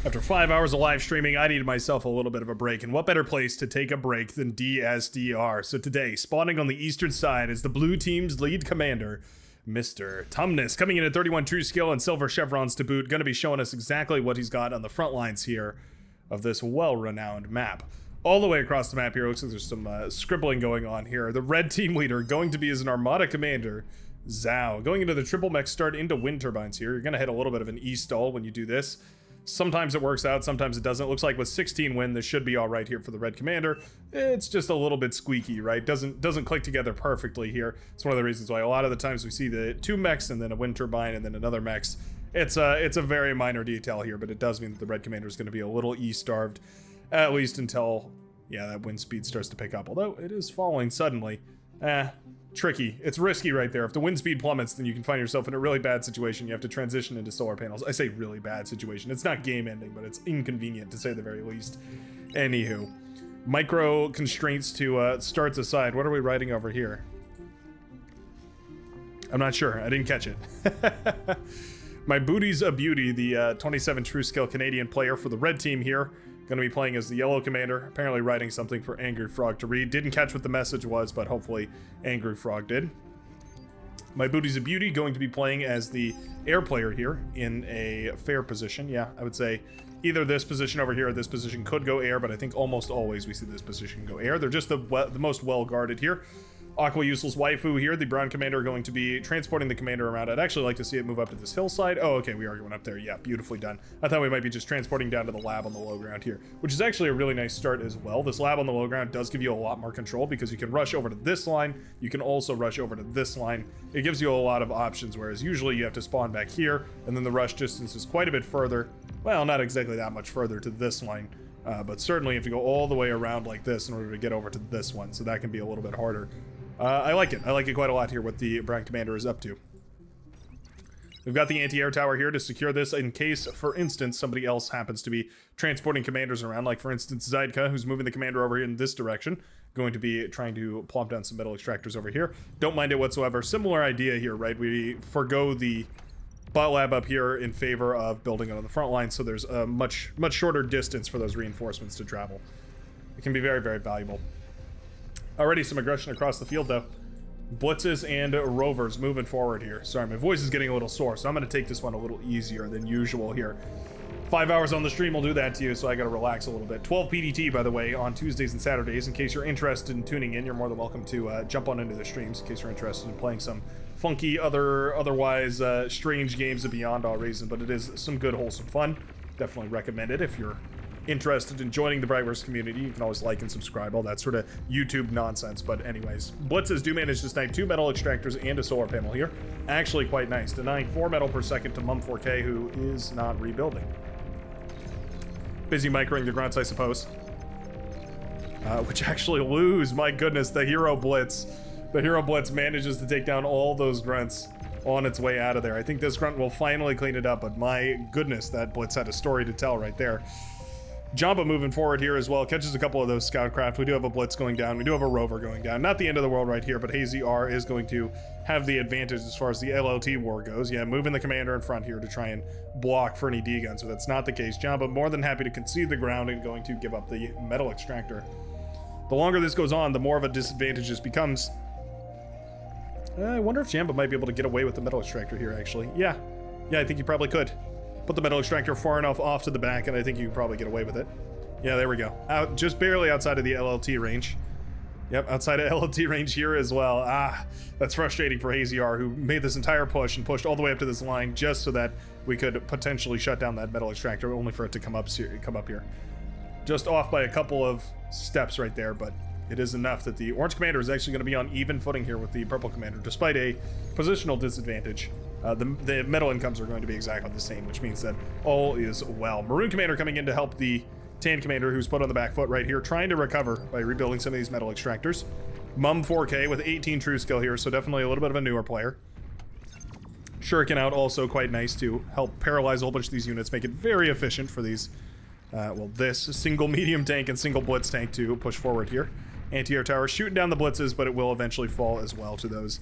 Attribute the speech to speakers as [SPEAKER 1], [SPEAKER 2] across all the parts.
[SPEAKER 1] After 5 hours of live streaming, I needed myself a little bit of a break, and what better place to take a break than DSDR? So today, spawning on the eastern side is the blue team's lead commander, Mr. Tumnus, coming in at 31 true skill and silver chevrons to boot, going to be showing us exactly what he's got on the front lines here of this well-renowned map. All the way across the map here, looks like there's some scribbling going on here. The red team leader going to be as an armada commander, Zhao. Going into the triple mech start into wind turbines here. You're going to hit a little bit of an E-stall when you do this. Sometimes it works out, sometimes it doesn't. It looks like with 16 wind, this should be all right here for the red commander. It's just a little bit squeaky, right? Doesn't click together perfectly here. It's one of the reasons why a lot of the times we see the 2 mechs and then a wind turbine and then another mechs. It's a very minor detail here, but it does mean that the red commander is going to be a little E-starved, at least until, yeah, that wind speed starts to pick up. Although it is falling suddenly. Tricky. It's risky right there. If the wind speed plummets, then you can find yourself in a really bad situation. You have to transition into solar panels. I say really bad situation. It's not game ending, but it's inconvenient to say the very least. Anywho, micro constraints to starts aside. What are we writing over here? I'm not sure. I didn't catch it. My booty's a beauty, the 27 true skill Canadian player for the red team here. Going to be playing as the yellow commander, apparently writing something for Angry Frog to read. Didn't catch what the message was, but hopefully Angry Frog did. My booty's a beauty, going to be playing as the air player here in a fair position. Yeah, I would say either this position over here or this position could go air, but I think almost always we see this position go air. They're just the most well-guarded here. Aqua Useless Waifu here, the brown commander, going to be transporting the commander around. I'd actually like to see it move up to this hillside. Oh, okay, we are going up there. Yeah, beautifully done. I thought we might be just transporting down to the lab on the low ground here, which is actually a really nice start as well. This lab on the low ground does give you a lot more control because you can rush over to this line. You can also rush over to this line. It gives you a lot of options, whereas usually you have to spawn back here, and then the rush distance is quite a bit further. Well, not exactly that much further to this line, but certainly you have to go all the way around like this in order to get over to this one, so that can be a little bit harder. I like it. I like it quite a lot here, what the brown commander is up to. We've got the anti-air tower here to secure this in case, for instance, somebody else happens to be transporting commanders around. Like, for instance, Zaidka, who's moving the commander over here in this direction, going to be trying to plop down some metal extractors over here. Don't mind it whatsoever. Similar idea here, right? We forgo the bot lab up here in favor of building it on the front line, so there's a much shorter distance for those reinforcements to travel. It can be very, very valuable. Already some aggression across the field, though. Blitzes and rovers moving forward here. Sorry, my voice is getting a little sore, so I'm going to take this one a little easier than usual here. 5 hours on the stream will do that to you, so I got to relax a little bit. 12 PDT, by the way, on Tuesdays and Saturdays. In case you're interested in tuning in, you're more than welcome to jump on into the streams in case you're interested in playing some funky, otherwise strange games of Beyond All Reason, but it is some good, wholesome fun. Definitely recommend it if you're interested in joining the Brightverse community. You can always like and subscribe, all that sort of YouTube nonsense. But anyways, blitzes do manage to snipe 2 metal extractors and a solar panel here. Actually quite nice, denying 4 metal per second to Mum4K, who is not rebuilding. Busy microing the grunts, I suppose. Which actually lose, my goodness, the hero blitz. The hero blitz manages to take down all those grunts on its way out of there. I think this grunt will finally clean it up, but my goodness, that blitz had a story to tell right there. Jamba moving forward here as well, catches a couple of those scout craft. We do have a blitz going down. We do have a rover going down. Not the end of the world right here, but Hazy R is going to have the advantage as far as the LLT war goes. Yeah, moving the commander in front here to try and block for any D-guns, so that's not the case. Jamba more than happy to concede the ground and going to give up the metal extractor. The longer this goes on, the more of a disadvantage this becomes. I wonder if Jamba might be able to get away with the metal extractor here, actually. Yeah, I think he probably could. Put the metal extractor far enough off to the back, and I think you can probably get away with it. Yeah, there we go. Out, just barely outside of the LLT range. Yep, outside of LLT range here as well. Ah, that's frustrating for Hazy R, who made this entire push and pushed all the way up to this line just so that we could potentially shut down that metal extractor, only for it to come up here. Just off by a couple of steps right there, but it is enough that the orange commander is actually going to be on even footing here with the purple commander, despite a positional disadvantage. The metal incomes are going to be exactly the same, which means that all is well. Maroon commander coming in to help the tan commander, who's put on the back foot right here, trying to recover by rebuilding some of these metal extractors. Mum4K with 18 true skill here, so definitely a little bit of a newer player. Shuriken out, also quite nice to help paralyze a whole bunch of these units, make it very efficient for these, well, this single medium tank and single blitz tank to push forward here. Anti-air tower shooting down the blitzes, but it will eventually fall as well to those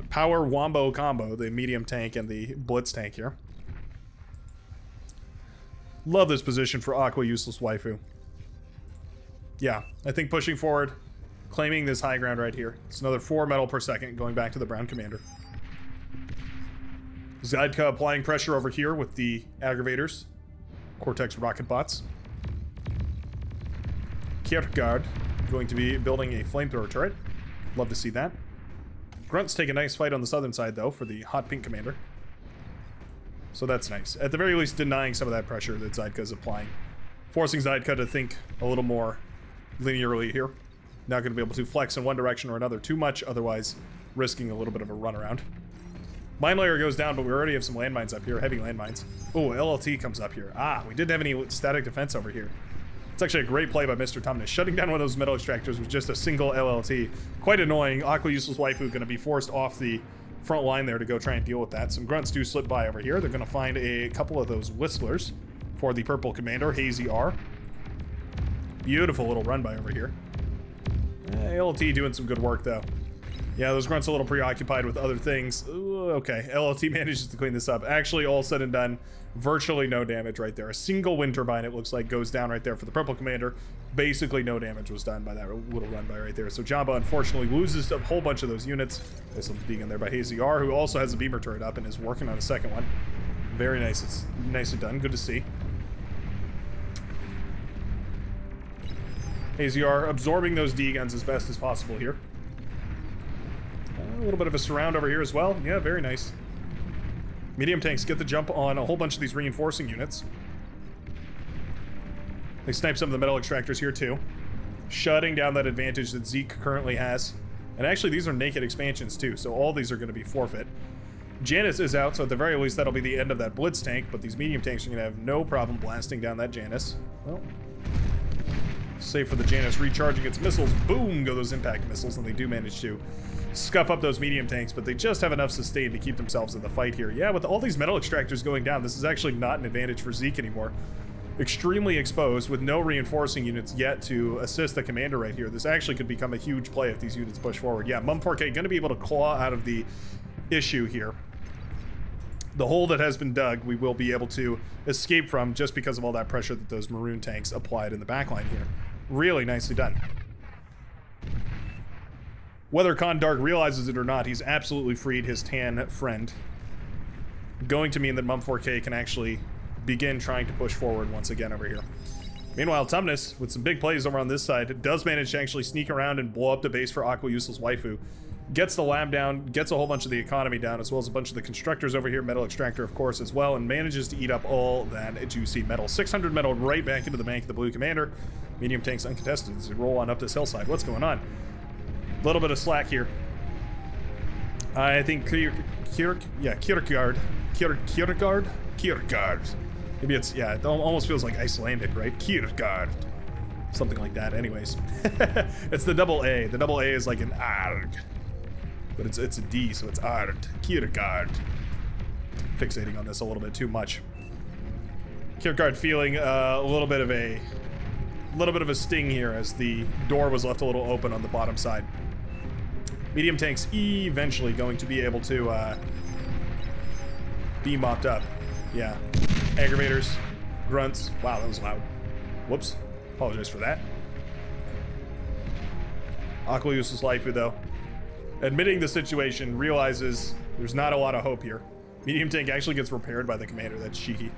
[SPEAKER 1] power wombo combo, the medium tank and the blitz tank here. Love this position for Aqua Useless Waifu. Yeah, I think pushing forward, claiming this high ground right here. It's another 4 metal per second going back to the brown commander. Zydka applying pressure over here with the aggravators. Cortex rocket bots. Kierkegaard going to be building a flamethrower turret. Love to see that. Grunts take a nice fight on the southern side, though, for the hot pink commander. So that's nice. At the very least, denying some of that pressure that Zydka is applying. Forcing Zydka to think a little more linearly here. Not going to be able to flex in one direction or another too much, otherwise risking a little bit of a runaround. Mine layer goes down, but we already have some landmines up here, heavy landmines. Oh, LLT comes up here. Ah, we didn't have any static defense over here. It's actually a great play by Mr. Tumnus. Shutting down one of those metal extractors with just a single LLT. Quite annoying. Aqua Useless Waifu going to be forced off the front line there to go try and deal with that. Some grunts do slip by over here. They're going to find a couple of those whistlers for the purple commander, Hazy R. Beautiful little run by over here. LLT doing some good work, though. Yeah, those grunts a little preoccupied with other things. Ooh, okay, LLT manages to clean this up. Actually, all said and done, virtually no damage right there. A single wind turbine, it looks like, goes down right there for the purple commander. Basically, no damage was done by that little run by right there. So Jamba, unfortunately, loses a whole bunch of those units. There's something being in there by Hazy R, who also has a beamer turret up and is working on a second one. Very nice. It's nicely done. Good to see. Hazy R absorbing those D guns as best as possible here. A little bit of a surround over here as well. Yeah, very nice. Medium tanks get the jump on a whole bunch of these reinforcing units. They snipe some of the metal extractors here too. Shutting down that advantage that Zeke currently has. And actually these are naked expansions too, so all these are going to be forfeit. Janus is out, so at the very least that'll be the end of that Blitz tank, but these medium tanks are going to have no problem blasting down that Janus. Well, save for the Janus recharging its missiles. Boom, go those impact missiles, and they do manage to scuff up those medium tanks, but they just have enough sustain to keep themselves in the fight here. Yeah, with all these metal extractors going down, this is actually not an advantage for Zeke anymore. Extremely exposed with no reinforcing units yet to assist the commander right here. This actually could become a huge play if these units push forward. Yeah, Mum4K going to be able to claw out of the issue here. The hole that has been dug, we will be able to escape from just because of all that pressure that those maroon tanks applied in the backline here. Really nicely done. Whether Khan Dark realizes it or not, he's absolutely freed his tan friend. Going to mean that Mum4K can actually begin trying to push forward once again over here. Meanwhile, Tumnus, with some big plays over on this side, does manage to actually sneak around and blow up the base for Aqua Useless Waifu. Gets the lab down, gets a whole bunch of the economy down, as well as a bunch of the constructors over here, metal extractor of course as well, and manages to eat up all that juicy metal. 600 metal right back into the bank of the blue commander. Medium tanks uncontested as they roll on up this hillside. What's going on? A little bit of slack here. I think Kierkegaard. Maybe it's, yeah, it almost feels like Icelandic, right? Kierkegaard. Something like that, anyways. It's the double A. The double A is like an ARG. But it's a D, so it's ARG. Kierkegaard. Fixating on this a little bit too much. Kierkegaard feeling a little bit of a sting here as the door was left a little open on the bottom side. Medium tanks eventually going to be able to be mopped up. Yeah. Aggravators, grunts. Wow, that was loud. Whoops. Apologize for that. Aqua Useless Waifu, though, admitting the situation, realizes there's not a lot of hope here. Medium tank actually gets repaired by the commander. That's cheeky.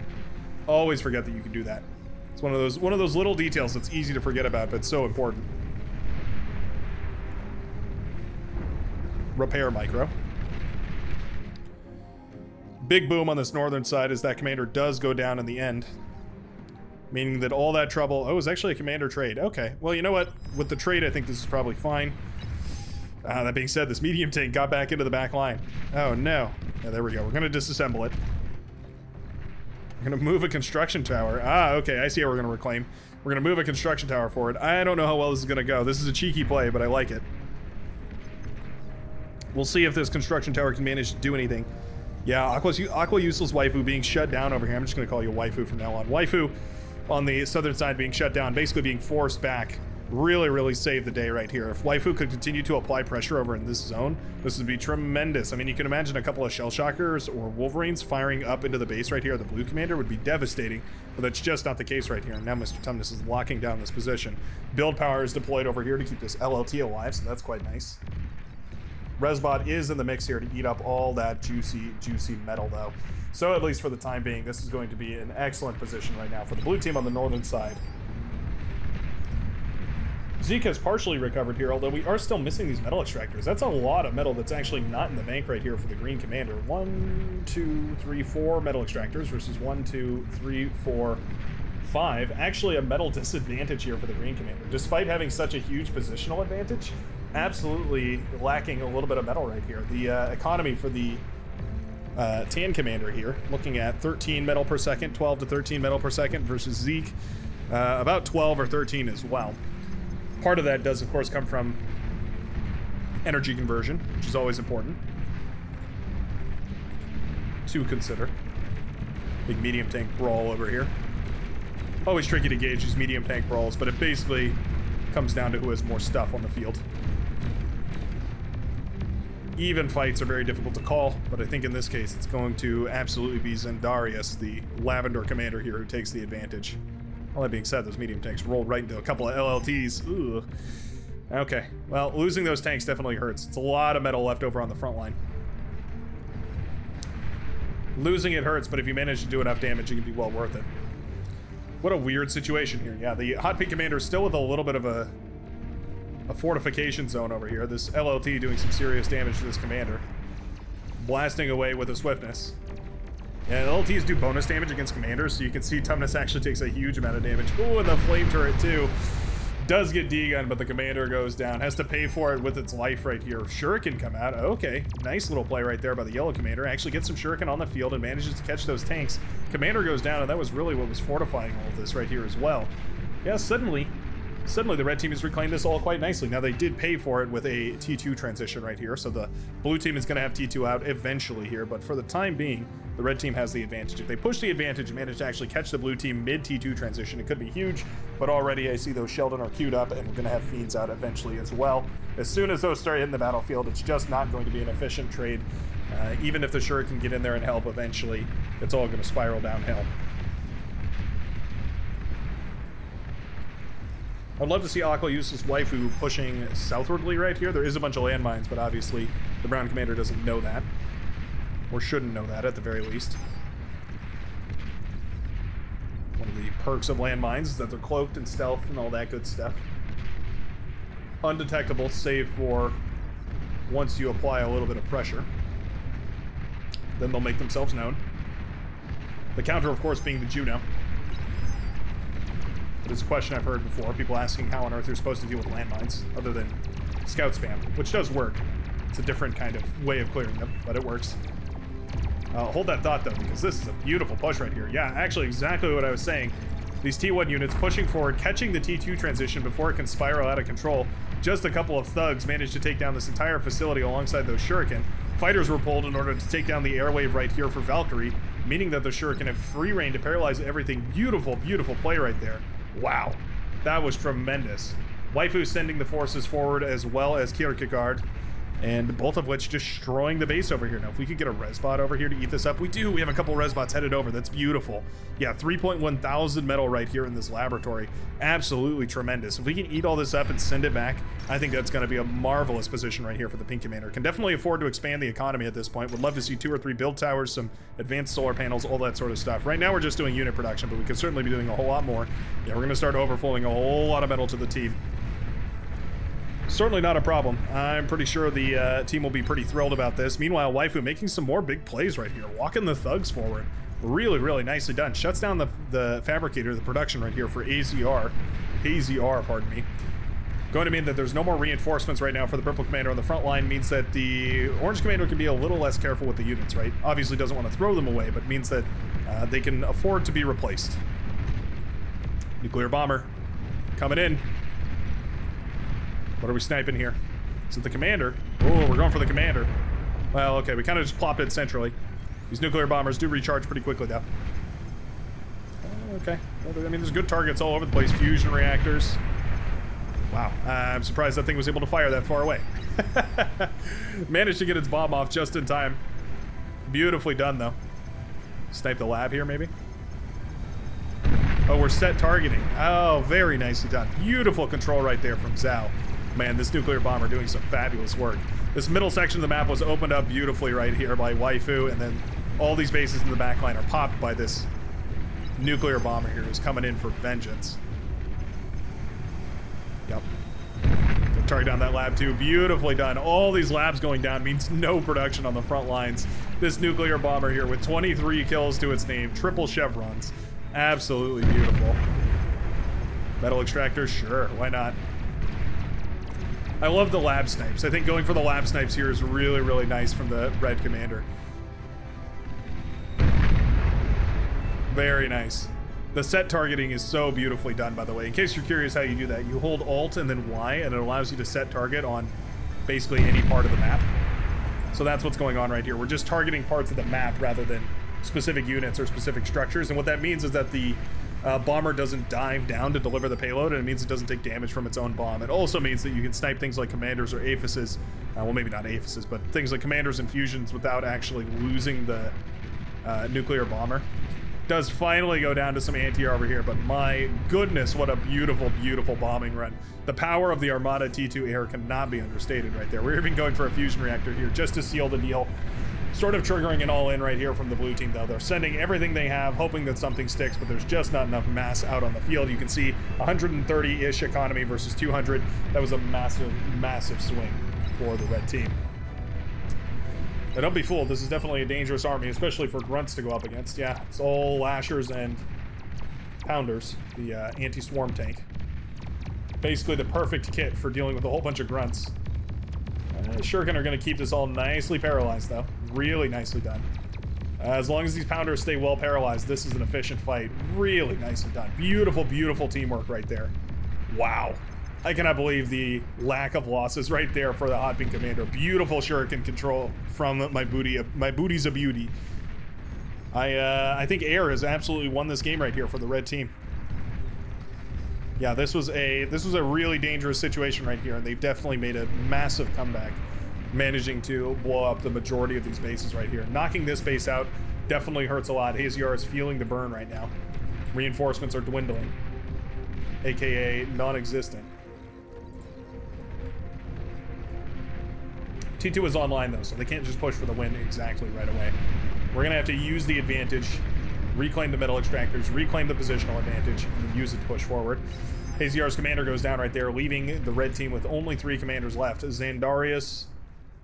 [SPEAKER 1] Always forget that you can do that. It's one of those little details that's easy to forget about, but so important. Repair micro. Big boom on this northern side as that commander does go down in the end. Meaning that all that trouble... Oh, it was actually a commander trade. Okay. Well, you know what? With the trade, I think this is probably fine. That being said, this medium tank got back into the back line. Oh, no. Yeah, there we go. We're going to disassemble it. We're going to move a construction tower. Ah, okay. I see how we're going to reclaim. We're going to move a construction tower forward. I don't know how well this is going to go. This is a cheeky play, but I like it. We'll see if this construction tower can manage to do anything. Yeah, Aqua Useless Waifu being shut down over here. I'm just going to call you Waifu from now on. Waifu on the southern side being shut down, basically being forced back really save the day right here. If Waifu could continue to apply pressure over in this zone, this would be tremendous. I mean, you can imagine a couple of Shell Shockers or Wolverines firing up into the base right here. The blue commander would be devastating, but that's just not the case right here. And now Mr. Tumnus is locking down this position. Build power is deployed over here to keep this LLT alive, so that's quite nice. Resbot is in the mix here to eat up all that juicy metal, though. So at least for the time being, this is going to be an excellent position right now for the blue team on the northern side. Zeke has partially recovered here, although we are still missing these metal extractors. That's a lot of metal that's actually not in the bank right here for the green commander. 1, 2, 3, 4 metal extractors versus 1, 2, 3, 4, 5. Actually a metal disadvantage here for the green commander. Despite having such a huge positional advantage, absolutely lacking a little bit of metal right here. The economy for the tan commander here, looking at 13 metal per second, 12 to 13 metal per second versus Zeke, about 12 or 13 as well. Part of that does, of course, come from energy conversion, which is always important to consider. Big medium tank brawl over here. Always tricky to gauge these medium tank brawls, but it basically comes down to who has more stuff on the field. Even fights are very difficult to call, but I think in this case it's going to absolutely be Zendarius, the Lavender commander here, who takes the advantage. All that being said, those medium tanks roll right into a couple of LLTs. Ugh. Okay, well, losing those tanks definitely hurts. It's a lot of metal left over on the front line. Losing it hurts, but if you manage to do enough damage, it can be well worth it. What a weird situation here. Yeah, the Hot Pink commander is still with a little bit of a fortification zone over here. This LLT doing some serious damage to this commander. Blasting away with a swiftness. Yeah, LLTs do bonus damage against commanders, so you can see Tumnus actually takes a huge amount of damage. Oh, and the flame turret too. Does get D-gun, but the commander goes down. Has to pay for it with its life right here. Shuriken come out. Okay, nice little play right there by the yellow commander. Actually gets some Shuriken on the field and manages to catch those tanks. Commander goes down, and that was really what was fortifying all of this right here as well. Yeah, suddenly the red team has reclaimed this all quite nicely. Now, they did pay for it with a T2 transition right here, so the blue team is going to have T2 out eventually here, but for the time being, the red team has the advantage. If they push the advantage and manage to actually catch the blue team mid-T2 transition, it could be huge, but already I see those Sheldon are queued up, and we're going to have Fiends out eventually as well. As soon as those start hitting the battlefield, it's just not going to be an efficient trade. Even if the Shuriken can get in there and help eventually, it's all going to spiral downhill. I'd love to see Akko use his waifu pushing southwardly right here. There is a bunch of landmines, but obviously the brown commander doesn't know that. Or shouldn't know that, at the very least. One of the perks of landmines is that they're cloaked and stealth and all that good stuff. Undetectable, save for once you apply a little bit of pressure. Then they'll make themselves known. The counter, of course, being the Juno. It is a question I've heard before, people asking how on earth you're supposed to deal with landmines, other than scout spam, which does work. It's a different kind of way of clearing them, but it works. Hold that thought, though, because this is a beautiful push right here. Yeah, actually, exactly what I was saying. These T1 units pushing forward, catching the T2 transition before it can spiral out of control. Just a couple of thugs managed to take down this entire facility alongside those Shuriken. Fighters were pulled in order to take down the airwave right here for Valkyrie, meaning that the Shuriken have free reign to paralyze everything. Beautiful, beautiful play right there. Wow, that was tremendous. Waifu sending the forces forward as well as Kierkegaard, and both of which destroying the base over here. Now, if we could get a resbot over here to eat this up, we do. We have a couple resbots headed over. That's beautiful. Yeah, 3.1 thousand metal right here in this laboratory. Absolutely tremendous. If we can eat all this up and send it back, I think that's going to be a marvelous position right here for the pink commander. Can definitely afford to expand the economy at this point. Would love to see 2 or 3 build towers, some advanced solar panels, all that sort of stuff. Right now, we're just doing unit production, but we could certainly be doing a whole lot more. Yeah, we're going to start overflowing a whole lot of metal to the team. Certainly not a problem. I'm pretty sure the team will be pretty thrilled about this. Meanwhile, Waifu making some more big plays right here, walking the thugs forward. Really, really nicely done. Shuts down the fabricator, the production right here for AZR, pardon me. Going to mean that there's no more reinforcements right now for the purple commander on the front line. Means that the orange commander can be a little less careful with the units, right? Obviously doesn't want to throw them away, but means that they can afford to be replaced. Nuclear bomber coming in. What are we sniping here? Is it the commander? Oh, we're going for the commander. Well, okay, we kind of just plopped it centrally. These nuclear bombers do recharge pretty quickly, though. Okay. Well, I mean, there's good targets all over the place. Fusion reactors. Wow, I'm surprised that thing was able to fire that far away. Managed to get its bomb off just in time. Beautifully done, though. Snipe the lab here, maybe? Oh, we're set targeting. Oh, very nicely done. Beautiful control right there from Zhao. Man, this nuclear bomber doing some fabulous work. This middle section of the map was opened up beautifully right here by Waifu, and then all these bases in the backline are popped by this nuclear bomber here who's coming in for vengeance. Yep. Target down that lab too. Beautifully done. All these labs going down means no production on the front lines. This nuclear bomber here with 23 kills to its name. Triple chevrons. Absolutely beautiful. Metal extractor, sure, why not? I love the lab snipes. I think going for the lab snipes here is really, really nice from the red commander. Very nice. The set targeting is so beautifully done, by the way. In case you're curious how you do that, you hold Alt and then Y, and it allows you to set target on basically any part of the map. So that's what's going on right here. We're just targeting parts of the map rather than specific units or specific structures, and what that means is that the bomber doesn't dive down to deliver the payload, and it means it doesn't take damage from its own bomb. It also means that you can snipe things like commanders or aphises, well, maybe not aphises, but things like commanders and fusions without actually losing the nuclear bomber. Does finally go down to some anti-air over here, but my goodness, what a beautiful, beautiful bombing run. The power of the Armada T2 air cannot be understated right there. We're even going for a fusion reactor here just to seal the deal. Sort of triggering an all-in right here from the blue team, though. They're sending everything they have, hoping that something sticks, but there's just not enough mass out on the field. You can see 130-ish economy versus 200. That was a massive, massive swing for the red team. But don't be fooled. This is definitely a dangerous army, especially for grunts to go up against. Yeah, it's all lashers and pounders, the anti-swarm tank. Basically the perfect kit for dealing with a whole bunch of grunts. Shuriken are going to keep this all nicely paralyzed, though. Really nicely done. As long as these pounders stay well paralyzed, this is an efficient fight. Really nicely done. Beautiful, beautiful teamwork right there. Wow. I cannot believe the lack of losses right there for the Hot Pink Commander. Beautiful Shuriken control from my booty's a beauty. I think air has absolutely won this game right here for the red team. Yeah, this was a really dangerous situation right here, and they've definitely made a massive comeback, managing to blow up the majority of these bases right here. Knocking this base out definitely hurts a lot. Hazyar is feeling the burn right now. Reinforcements are dwindling, aka non-existent. T2 is online though, so they can't just push for the win exactly right away. We're gonna have to use the advantage, reclaim the metal extractors, reclaim the positional advantage, and then use it to push forward. Hazyar's commander goes down right there, leaving the red team with only 3 commanders left. Xandarius,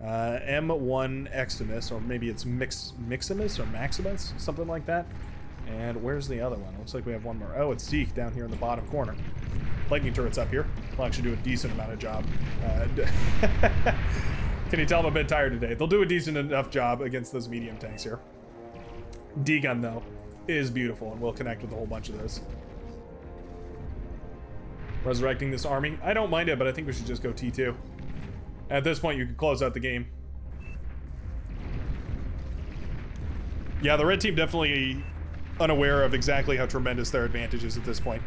[SPEAKER 1] M1 Eximus, or maybe it's Miximus or Maximus, something like that. And where's the other one? Looks like we have one more. Oh, it's Zeke down here in the bottom corner. Lightning turrets up here. Will actually do a decent amount of job. Can you tell I'm a bit tired today? They'll do a decent enough job against those medium tanks here. D-gun, though, is beautiful, and we'll connect with a whole bunch of those. Resurrecting this army. I don't mind it, but I think we should just go T2. At this point, you could close out the game. Yeah, the red team definitely unaware of exactly how tremendous their advantage is at this point,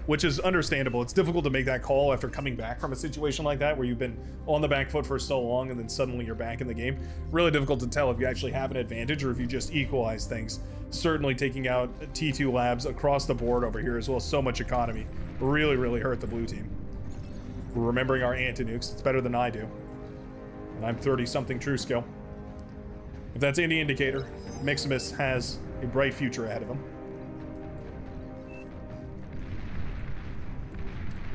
[SPEAKER 1] which is understandable. It's difficult to make that call after coming back from a situation like that where you've been on the back foot for so long and then suddenly you're back in the game. Really difficult to tell if you actually have an advantage or if you just equalize things. Certainly taking out T2 labs across the board over here as well as so much economy really, really hurt the blue team. We're remembering our anti-nukes. It's better than I do. And I'm 30-something true skill. If that's any indicator, Miximus has a bright future ahead of him.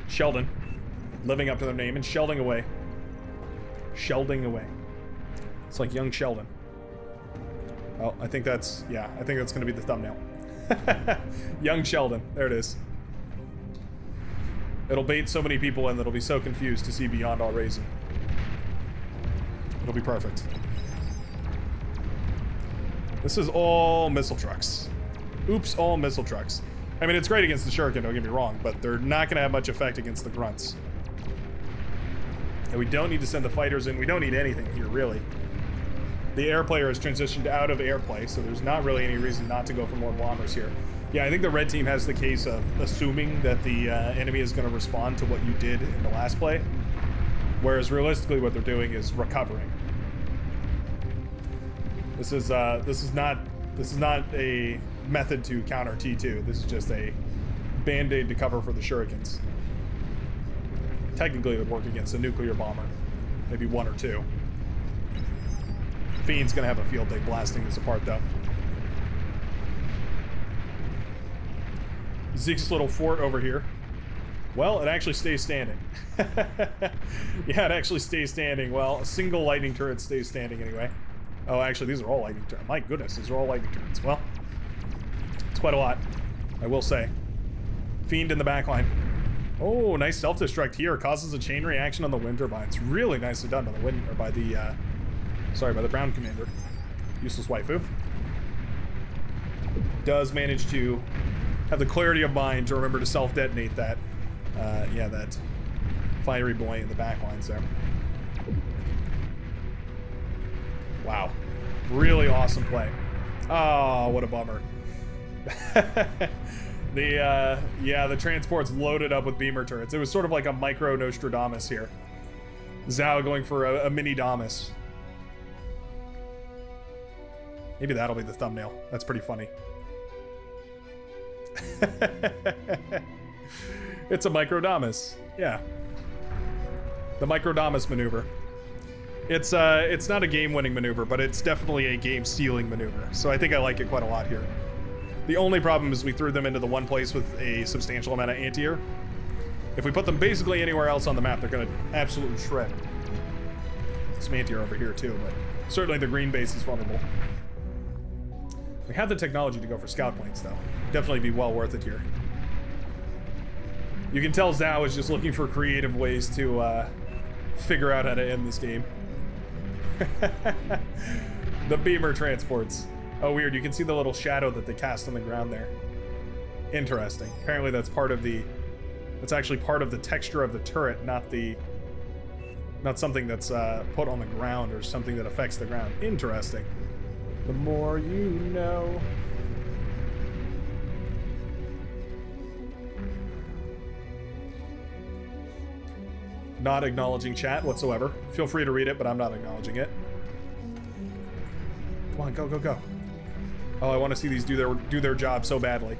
[SPEAKER 1] Sheldon, living up to their name and shelding away. Shelding away. It's like young Sheldon. Oh, I think that's, yeah, I think that's going to be the thumbnail. Young Sheldon, there it is. It'll bait so many people in that'll be so confused to see beyond all reason. It'll be perfect. This is all missile trucks. Oops, all missile trucks. I mean, it's great against the Shuriken, don't get me wrong, but they're not going to have much effect against the grunts. And we don't need to send the fighters in. We don't need anything here, really. The air player has transitioned out of airplay, so there's not really any reason not to go for more bombers here. Yeah, I think the red team has the case of assuming that the enemy is going to respond to what you did in the last play, whereas realistically what they're doing is recovering. This is not a method to counter T2. This is just a band-aid to cover for the shurikens. Technically it would work against a nuclear bomber, maybe one or two. Fiend's gonna have a field day blasting this apart though. Zeke's little fort over here. Well, it actually stays standing. Yeah, it actually stays standing. Well, a single lightning turret stays standing anyway. Oh, actually, these are all lightning turrets. My goodness, these are all lightning turrets. Well, it's quite a lot, I will say. Fiend in the back line. Oh, nice self-destruct here. Causes a chain reaction on the wind turbines. Really nicely done on the wind, or by the, by the brown commander. Useless waifu. Does manage to have the clarity of mind to remember to self-detonate that, yeah, that fiery boy in the back lines there. Wow. Really awesome play. Oh, what a bummer. Yeah, the transport's loaded up with beamer turrets. It was sort of like a micro Nostradamus here. Zhao going for a mini Damus. Maybe that'll be the thumbnail. That's pretty funny. It's a microdamus. Yeah. The microdamus maneuver. It's not a game-winning maneuver, but it's definitely a game-stealing maneuver. So I think I like it quite a lot here. The only problem is we threw them into the one place with a substantial amount of anti-air. If we put them basically anywhere else on the map, they're gonna absolutely shred. Some anti-air over here too, but certainly the green base is vulnerable. We have the technology to go for scout planes, though. Definitely be well worth it here. You can tell Zhao is just looking for creative ways to figure out how to end this game. The beamer transports. Oh, weird. You can see the little shadow that they cast on the ground there. Interesting. Apparently that's part of the... That's actually part of the texture of the turret, not something that's put on the ground or something that affects the ground. Interesting. The more you know. Not acknowledging chat whatsoever. Feel free to read it, but I'm not acknowledging it. Come on, go, go, go. Oh, I want to see these do their job so badly.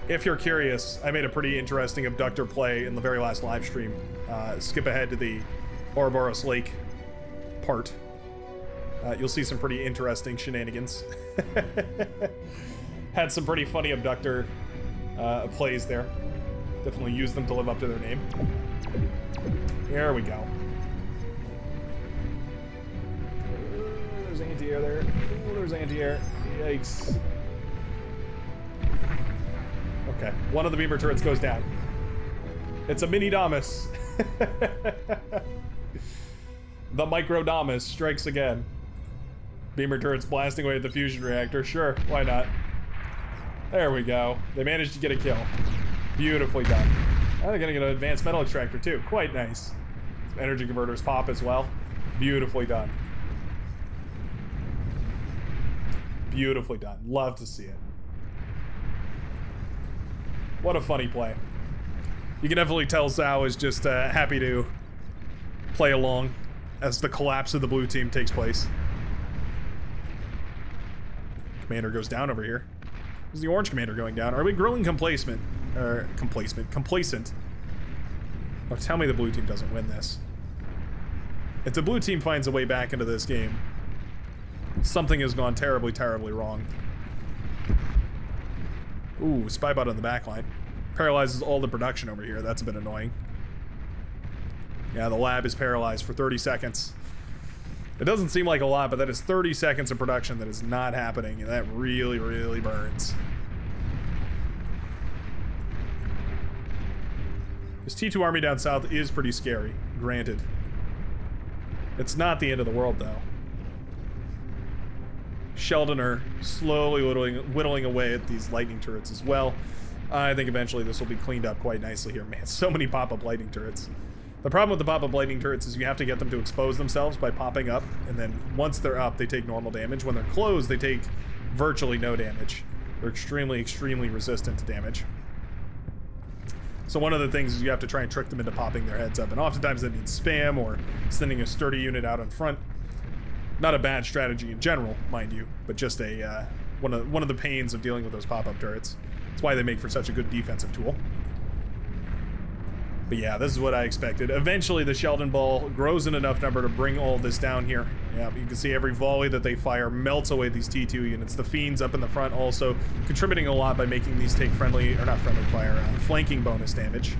[SPEAKER 1] If you're curious, I made a pretty interesting abductor play in the very last live stream. Skip ahead to the Ouroboros Lake part. You'll see some pretty interesting shenanigans. Had some pretty funny abductor plays there. Definitely use them to live up to their name. There we go. There's anti-air there. Ooh, there's anti-air. Yikes. Okay, one of the beamer turrets goes down. It's a mini Damus. The micro Damus strikes again. Beamer turrets blasting away at the fusion reactor. Sure, why not? There we go. They managed to get a kill. Beautifully done. Oh, they're gonna get an advanced metal extractor too. Quite nice. Some energy converters pop as well. Beautifully done. Beautifully done. Love to see it. What a funny play. You can definitely tell Zhao is just happy to play along as the collapse of the blue team takes place. Commander goes down over here. Is the orange commander going down? Are we growing complacent? Complacent. Oh, tell me the blue team doesn't win this. If the blue team finds a way back into this game, something has gone terribly, terribly wrong. Ooh, spybot on the back line. Paralyzes all the production over here. That's a bit annoying. Yeah, the lab is paralyzed for 30 seconds. It doesn't seem like a lot, but that is 30 seconds of production that is not happening, and that really, really burns. This T2 army down south is pretty scary, granted. It's not the end of the world, though. Sheldon are slowly whittling away at these lightning turrets as well. I think eventually this will be cleaned up quite nicely here. Man, so many pop-up lightning turrets. The problem with the pop-up lightning turrets is you have to get them to expose themselves by popping up, and then once they're up, they take normal damage. When they're closed, they take virtually no damage. They're extremely, extremely resistant to damage. So one of the things is you have to try and trick them into popping their heads up, and oftentimes that means spam or sending a sturdy unit out in front. Not a bad strategy in general, mind you, but just a one of the pains of dealing with those pop-up turrets. That's why they make for such a good defensive tool. But yeah, this is what I expected. Eventually, the Sheldon ball grows in enough number to bring all this down here. Yeah, you can see every volley that they fire melts away these T2 units. The Fiends up in the front also contributing a lot by making these take friendly, or not friendly fire, flanking bonus damage.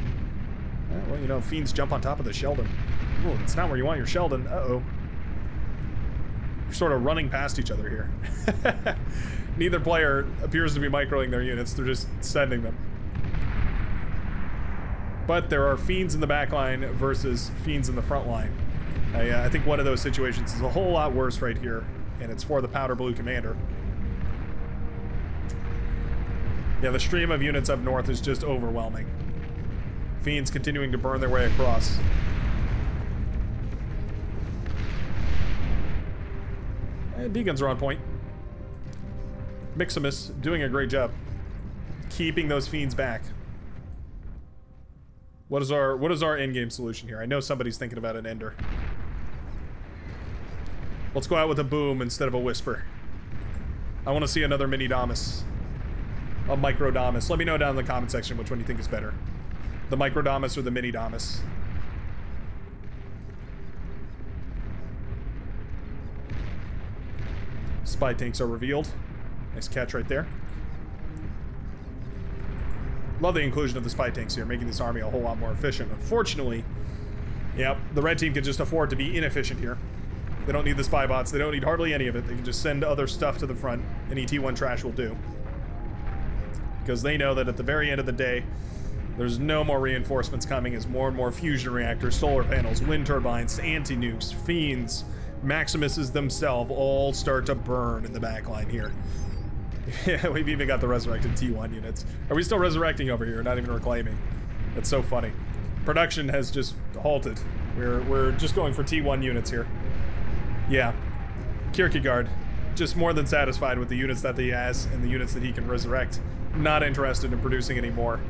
[SPEAKER 1] Well, you know, Fiends jump on top of the Sheldon. Ooh, it's not where you want your Sheldon. Uh-oh. You're sort of running past each other here. Neither player appears to be microing their units. They're just sending them. But there are Fiends in the back line versus Fiends in the front line. I think one of those situations is a whole lot worse right here, and it's for the powder blue commander. Yeah, the stream of units up north is just overwhelming. Fiends continuing to burn their way across. And Deacons are on point. Miximus doing a great job keeping those Fiends back. What is our in-game solution here? I know somebody's thinking about an ender. Let's go out with a boom instead of a whisper. I want to see another mini-damus. A micro-damus. Let me know down in the comment section which one you think is better. The micro-damus or the mini-damus. Spy tanks are revealed. Nice catch right there. Love the inclusion of the spy tanks here, making this army a whole lot more efficient. Unfortunately, yeah, the red team can just afford to be inefficient here. They don't need the spy bots. They don't need hardly any of it. They can just send other stuff to the front. Any T1 trash will do. Because they know that at the very end of the day, there's no more reinforcements coming as more and more fusion reactors, solar panels, wind turbines, anti-nukes, Fiends, Maximuses themselves all start to burn in the backline here. Yeah, we've even got the resurrected T1 units. Are we still resurrecting over here? Not even reclaiming. That's so funny. Production has just halted. We're just going for T1 units here. Yeah. Kierkegaard, just more than satisfied with the units that he has and the units that he can resurrect. Not interested in producing any more.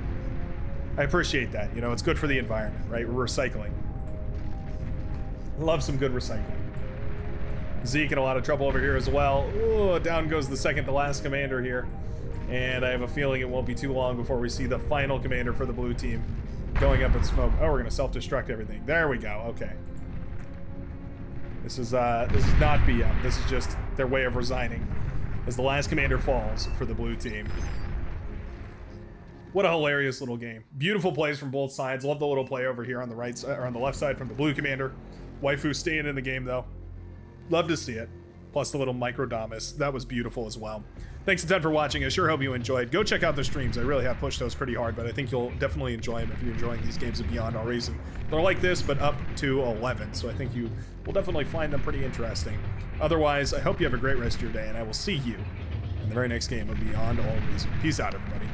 [SPEAKER 1] I appreciate that. You know, it's good for the environment, right? We're recycling. Love some good recycling. Zeke in a lot of trouble over here as well. Ooh, down goes the second to last commander here. And I have a feeling it won't be too long before we see the final commander for the blue team going up in smoke. Oh, we're gonna self-destruct everything. There we go, okay. This is not BM. This is just their way of resigning as the last commander falls for the blue team. What a hilarious little game. Beautiful plays from both sides. Love the little play over here on the right side, or on the left side from the blue commander. Waifu staying in the game though. Love to see it. Plus the little micro-damus. That was beautiful as well. Thanks a ton for watching. I sure hope you enjoyed. Go check out the streams. I really have pushed those pretty hard, but I think you'll definitely enjoy them if you're enjoying these games of Beyond All Reason. They're like this, but up to 11, so I think you will definitely find them pretty interesting. Otherwise, I hope you have a great rest of your day, and I will see you in the very next game of Beyond All Reason. Peace out, everybody.